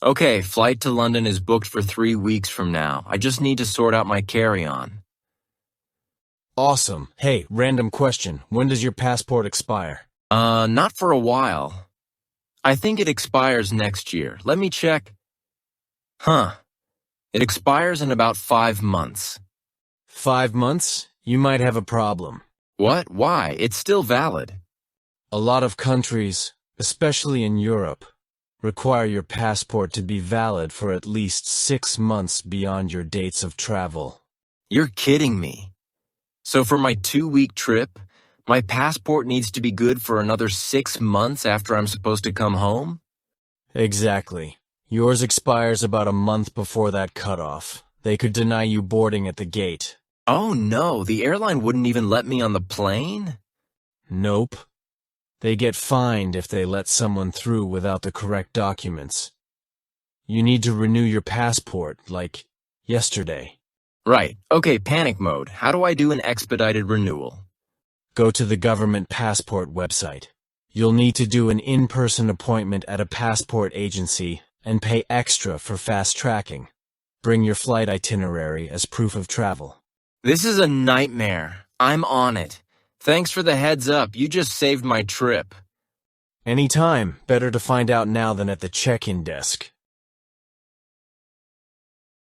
Okay, flight to London is booked for 3 weeks from now. I just need to sort out my carry-on. Awesome. Hey, random question. When does your passport expire? Not for a while. I think it expires next year. Let me check. It expires in about 5 months. 5 months? You might have a problem. What? Why? It's still valid. A lot of countries, especially in Europe, require your passport to be valid for at least 6 months beyond your dates of travel. You're kidding me. So for my 2-week trip, my passport needs to be good for another 6 months after I'm supposed to come home? Exactly. Yours expires about a month before that cutoff. They could deny you boarding at the gate. Oh no, the airline wouldn't even let me on the plane? Nope. They get fined if they let someone through without the correct documents. You need to renew your passport, like yesterday. Right. Okay, panic mode. How do I do an expedited renewal? Go to the government passport website. You'll need to do an in-person appointment at a passport agency and pay extra for fast tracking. Bring your flight itinerary as proof of travel. This is a nightmare. I'm on it. Thanks for the heads up. You just saved my trip. Anytime. Better to find out now than at the check-in desk.